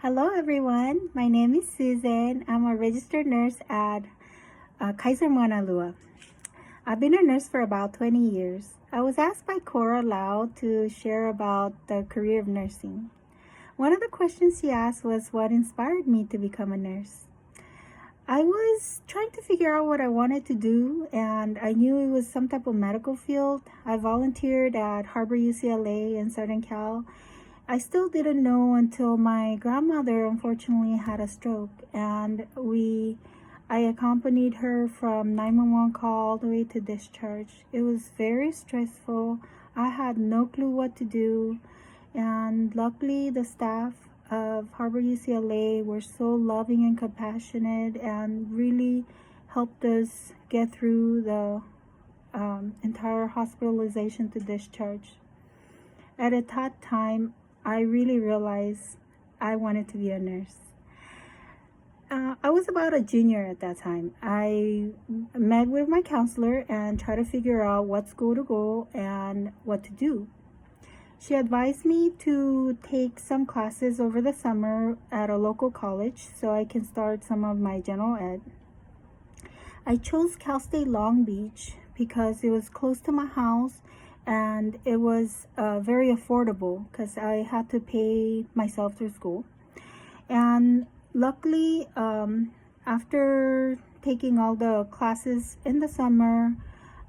Hello, everyone. My name is Susan. I'm a registered nurse at Kaiser Manalua. I've been a nurse for about 20 years. I was asked by Cora Lau to share about the career of nursing. One of the questions she asked was what inspired me to become a nurse. I was trying to figure out what I wanted to do, and I knew it was some type of medical field. I volunteered at Harbor UCLA in Southern Cal. I still didn't know until my grandmother unfortunately had a stroke, and I accompanied her from 911 call all the way to discharge. It was very stressful. I had no clue what to do, and luckily the staff of Harbor UCLA were so loving and compassionate and really helped us get through the entire hospitalization to discharge. At that time, I really realized I wanted to be a nurse. I was about a junior at that time. I met with my counselor and tried to figure out what school to go and what to do. She advised me to take some classes over the summer at a local college so I can start some of my general ed. I chose Cal State Long Beach because it was close to my house and it was very affordable because I had to pay myself through school. And luckily, after taking all the classes in the summer,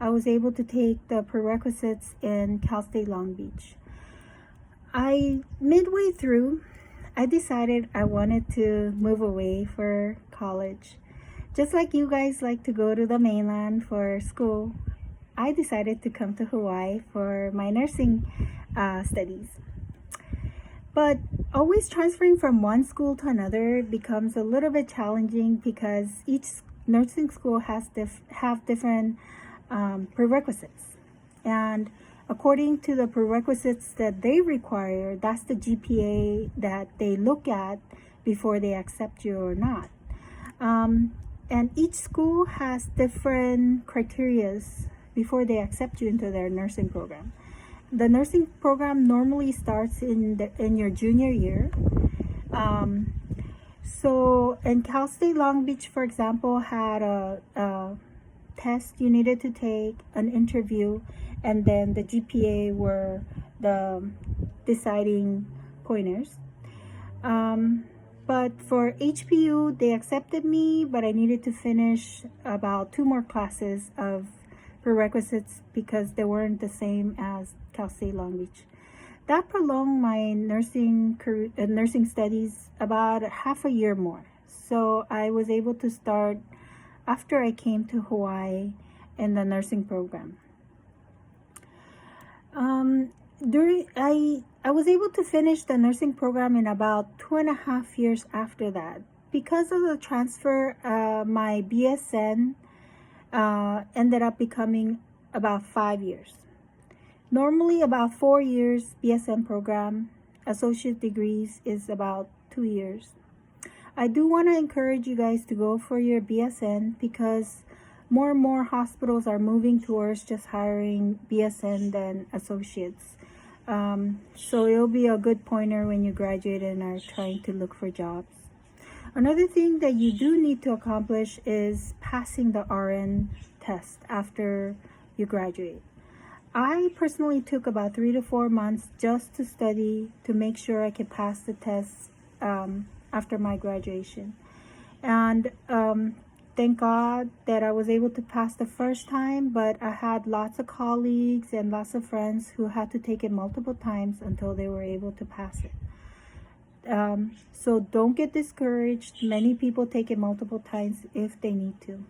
I was able to take the prerequisites in Cal State Long Beach. Midway through, I decided I wanted to move away for college. Just like you guys like to go to the mainland for school, I decided to come to Hawaii for my nursing studies. But always transferring from one school to another becomes a little bit challenging because each nursing school has have different prerequisites. And according to the prerequisites that they require, that's the GPA that they look at before they accept you or not. And each school has different criterias before they accept you into their nursing program. The nursing program normally starts in your junior year. So in Cal State Long Beach, for example, had a test you needed to take, an interview, and then the GPA were the deciding pointers. But for HPU, they accepted me, but I needed to finish about 2 more classes of prerequisites because they weren't the same as Cal State Long Beach. That prolonged my nursing studies about half a year more. So I was able to start after I came to Hawaii in the nursing program. I was able to finish the nursing program in about 2.5 years after that. Because of the transfer, my BSN ended up becoming about 5 years. Normally about 4 years BSN program. Associate degrees is about 2 years. I do want to encourage you guys to go for your BSN because more and more hospitals are moving towards just hiring BSN than associates. So it'll be a good pointer when you graduate and are trying to look for jobs. Another thing that you do need to accomplish is passing the RN test after you graduate. I personally took about 3 to 4 months just to study to make sure I could pass the test after my graduation. And thank God that I was able to pass the first time, but I had lots of colleagues and lots of friends who had to take it multiple times until they were able to pass it. So don't get discouraged. Many people take it multiple times if they need to.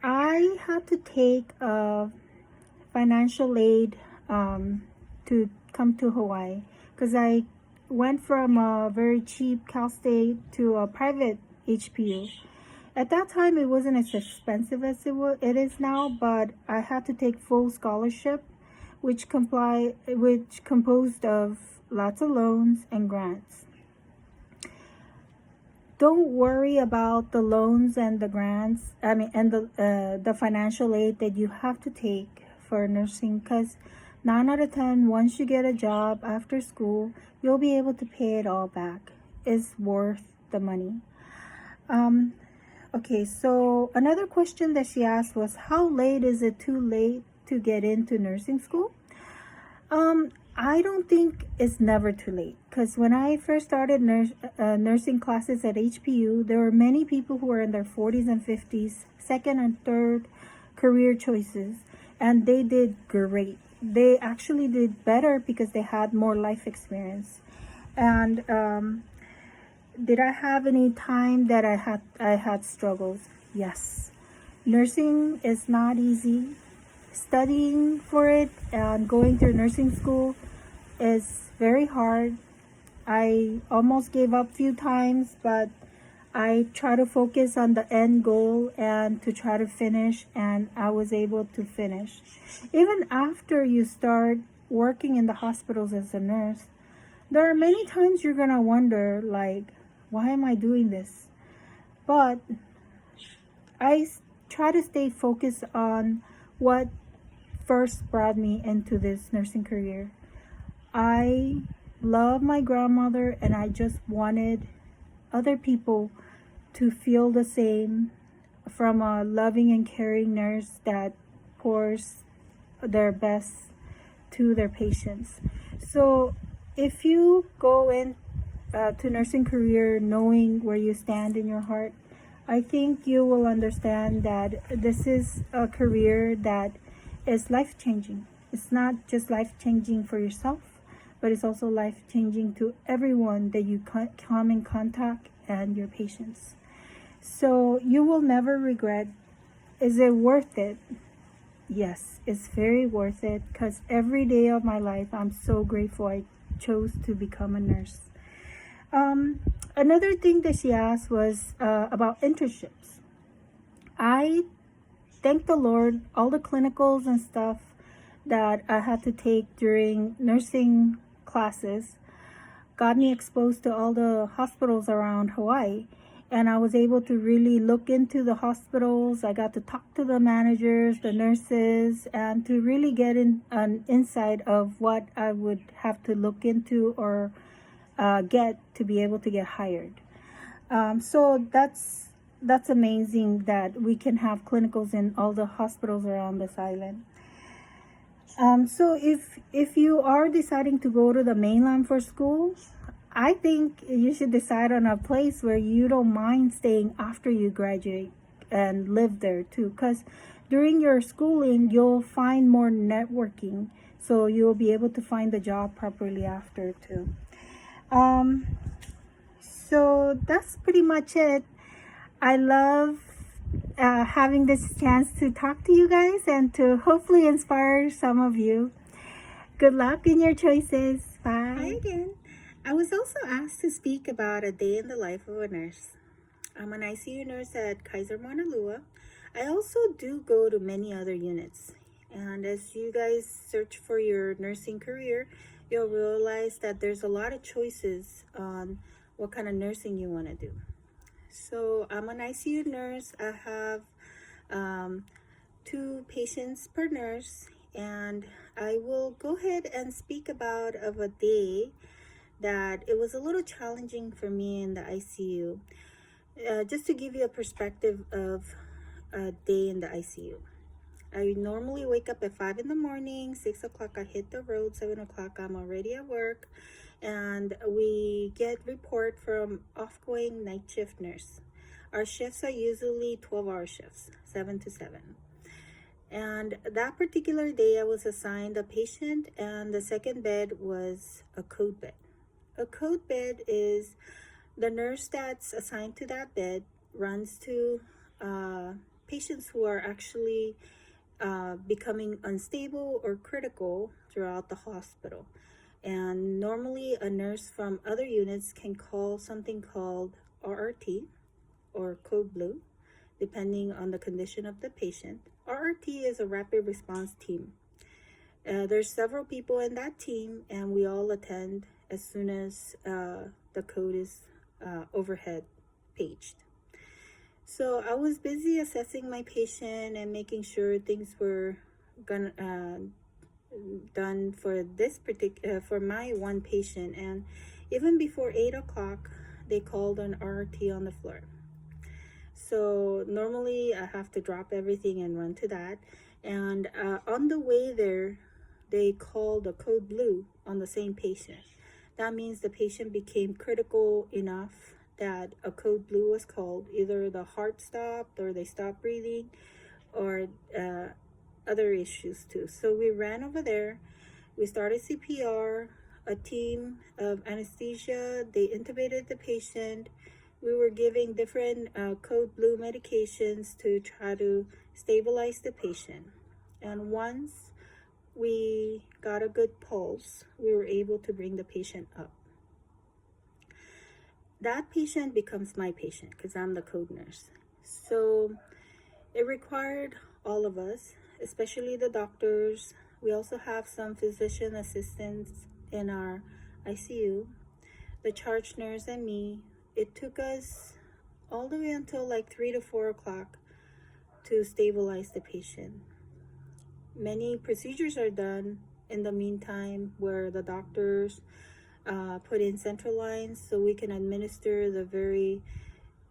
I had to take financial aid to come to Hawaii because I went from a very cheap Cal State to a private HPU. At that time, it wasn't as expensive as it is now, but I had to take full scholarship, which composed of lots of loans and grants. Don't worry about the loans and the grants. And the financial aid that you have to take for nursing, because 9 out of 10, once you get a job after school, you'll be able to pay it all back. is worth the money. Um, okay, so another question that she asked was, how late is it too late to get into nursing school? I don't think it's never too late, because when I first started nursing classes at HPU, there were many people who were in their 40s and 50s, second and third career choices, and they did great. They actually did better because they had more life experience. And did I have any time that I had struggles? Yes. Nursing is not easy. Studying for it and going through nursing school is very hard. I almost gave up a few times, but I try to focus on the end goal and to try to finish, and I was able to finish. Even after you start working in the hospitals as a nurse, there are many times you're gonna wonder, like, why am I doing this? But try to stay focused on what first brought me into this nursing career. I love my grandmother, and I just wanted other people to feel the same from a loving and caring nurse that pours their best to their patients. So if you go in to nursing career knowing where you stand in your heart, I think you will understand that this is a career that is life changing. It's not just life changing for yourself, but it's also life changing to everyone that you come in contact and your patients. So you will never regret. Is it worth it? Yes, it's very worth it, because every day of my life I'm so grateful I chose to become a nurse. Another thing that she asked was about internships. I thank the Lord, all the clinicals and stuff that I had to take during nursing classes got me exposed to all the hospitals around Hawaii. And I was able to really look into the hospitals. I got to talk to the managers, the nurses, and to really get an insight of what I would have to look into or get to be able to get hired. So that's amazing that we can have clinicals in all the hospitals around this island. So if you are deciding to go to the mainland for school, I think you should decide on a place where you don't mind staying after you graduate and live there too, because during your schooling you'll find more networking, so you'll be able to find the job properly after too. So that's pretty much it. I love having this chance to talk to you guys and to hopefully inspire some of you. Good luck in your choices. Bye. Hi again. I was also asked to speak about a day in the life of a nurse. I'm an ICU nurse at Kaiser Mauna Lua. I also do go to many other units. And as you guys search for your nursing career, you'll realize that there's a lot of choices on what kind of nursing you want to do. So I'm an ICU nurse. I have 2 patients per nurse, and I will go ahead and speak about of a day that it was a little challenging for me in the ICU. Just to give you a perspective of a day in the ICU. I normally wake up at 5 in the morning, 6 o'clock I hit the road, 7 o'clock I'm already at work, and we get report from off-going night shift nurse. Our shifts are usually 12-hour shifts, 7 to 7. And that particular day I was assigned a patient, and the second bed was a code bed. A code bed is the nurse that's assigned to that bed runs to patients who are actually becoming unstable or critical throughout the hospital. And normally a nurse from other units can call something called RRT or Code Blue, depending on the condition of the patient. RRT is a rapid response team. There's several people in that team, and we all attend as soon as the code is overhead paged. So I was busy assessing my patient and making sure things were done for this for my one patient. And even before 8 o'clock, they called an RT on the floor. So normally I have to drop everything and run to that. And on the way there, they called a code blue on the same patient. That means the patient became critical enough that a code blue was called. Either the heart stopped or they stopped breathing, or other issues too. So we ran over there. We started CPR, a team of anesthesia. They intubated the patient. We were giving different code blue medications to try to stabilize the patient. And once we got a good pulse, we were able to bring the patient up. That patient becomes my patient because I'm the code nurse. So it required all of us, especially the doctors. We also have some physician assistants in our ICU, the charge nurse and me. It took us all the way until like 3 to 4 o'clock to stabilize the patient. Many procedures are done in the meantime where the doctors put in central lines so we can administer the very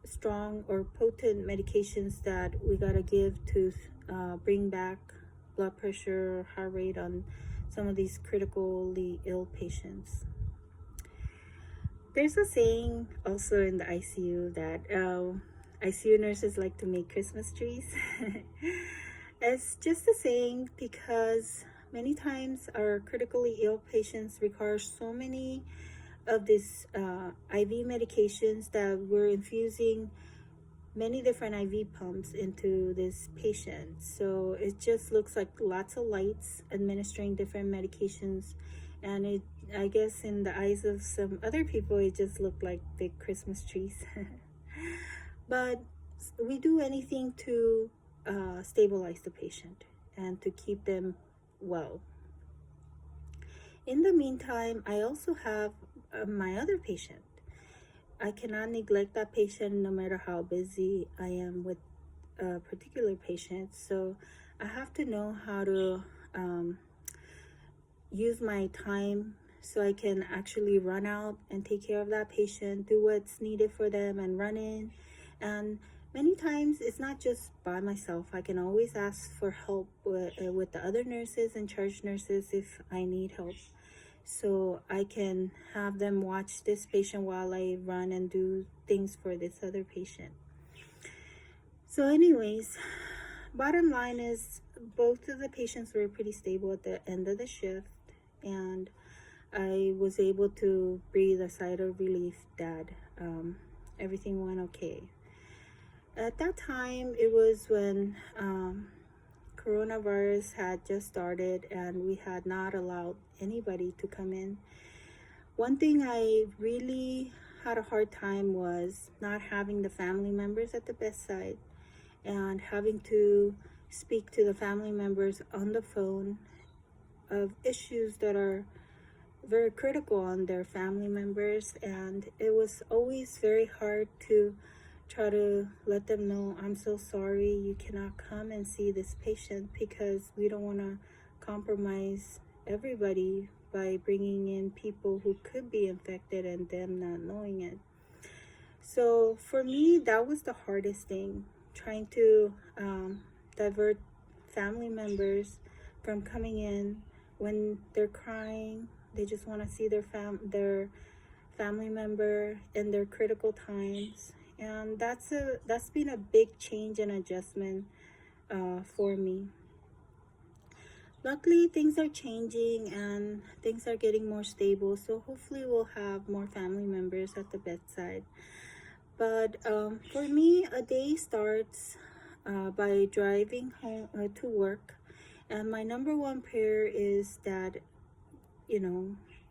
strong or potent medications that we gotta give to bring back blood pressure, heart rate on some of these critically ill patients. There's a saying also in the ICU that ICU nurses like to make Christmas trees. It's just a saying because many times our critically ill patients require so many of these IV medications that we're infusing many different IV pumps into this patient. So it just looks like lots of lights administering different medications, and it, I guess in the eyes of some other people, it just looked like big Christmas trees. But we do anything to stabilize the patient and to keep them well. In the meantime, I also have my other patient. I cannot neglect that patient no matter how busy I am with a particular patient. So I have to know how to use my time so I can actually run out and take care of that patient, do what's needed for them, and run in. And many times it's not just by myself. I can always ask for help with the other nurses and charge nurses if I need help. So I can have them watch this patient while I run and do things for this other patient. So anyways, bottom line is both of the patients were pretty stable at the end of the shift, and I was able to breathe a sigh of relief that everything went okay. At that time, it was when coronavirus had just started and we had not allowed anybody to come in. One thing I really had a hard time was not having the family members at the bedside and having to speak to the family members on the phone of issues that are very critical on their family members. And it was always very hard to try to let them know, I'm so sorry you cannot come and see this patient because we don't want to compromise everybody by bringing in people who could be infected and them not knowing it. So for me, that was the hardest thing, trying to divert family members from coming in when they're crying. They just want to see their family member in their critical times. And that's been a big change and adjustment for me. Luckily, things are changing and things are getting more stable. So hopefully we'll have more family members at the bedside. But for me, a day starts by driving home to work. And my number one prayer is that,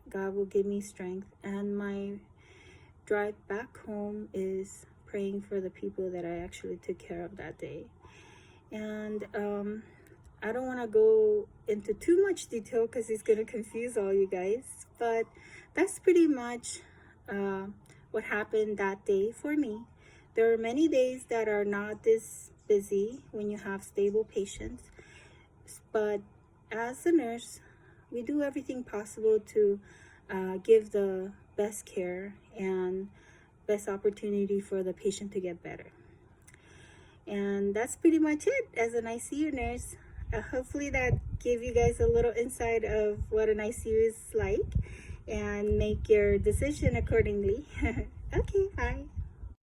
God will give me strength. And my drive back home is praying for the people that I actually took care of that day. And I don't want to go into too much detail because it's going to confuse all you guys, but that's pretty much what happened that day for me. There are many days that are not this busy when you have stable patients, but as a nurse, we do everything possible to give the best care and best opportunity for the patient to get better. And that's pretty much it as an ICU nurse. Hopefully that gave you guys a little insight of what an ICU is like and make your decision accordingly. Okay, bye.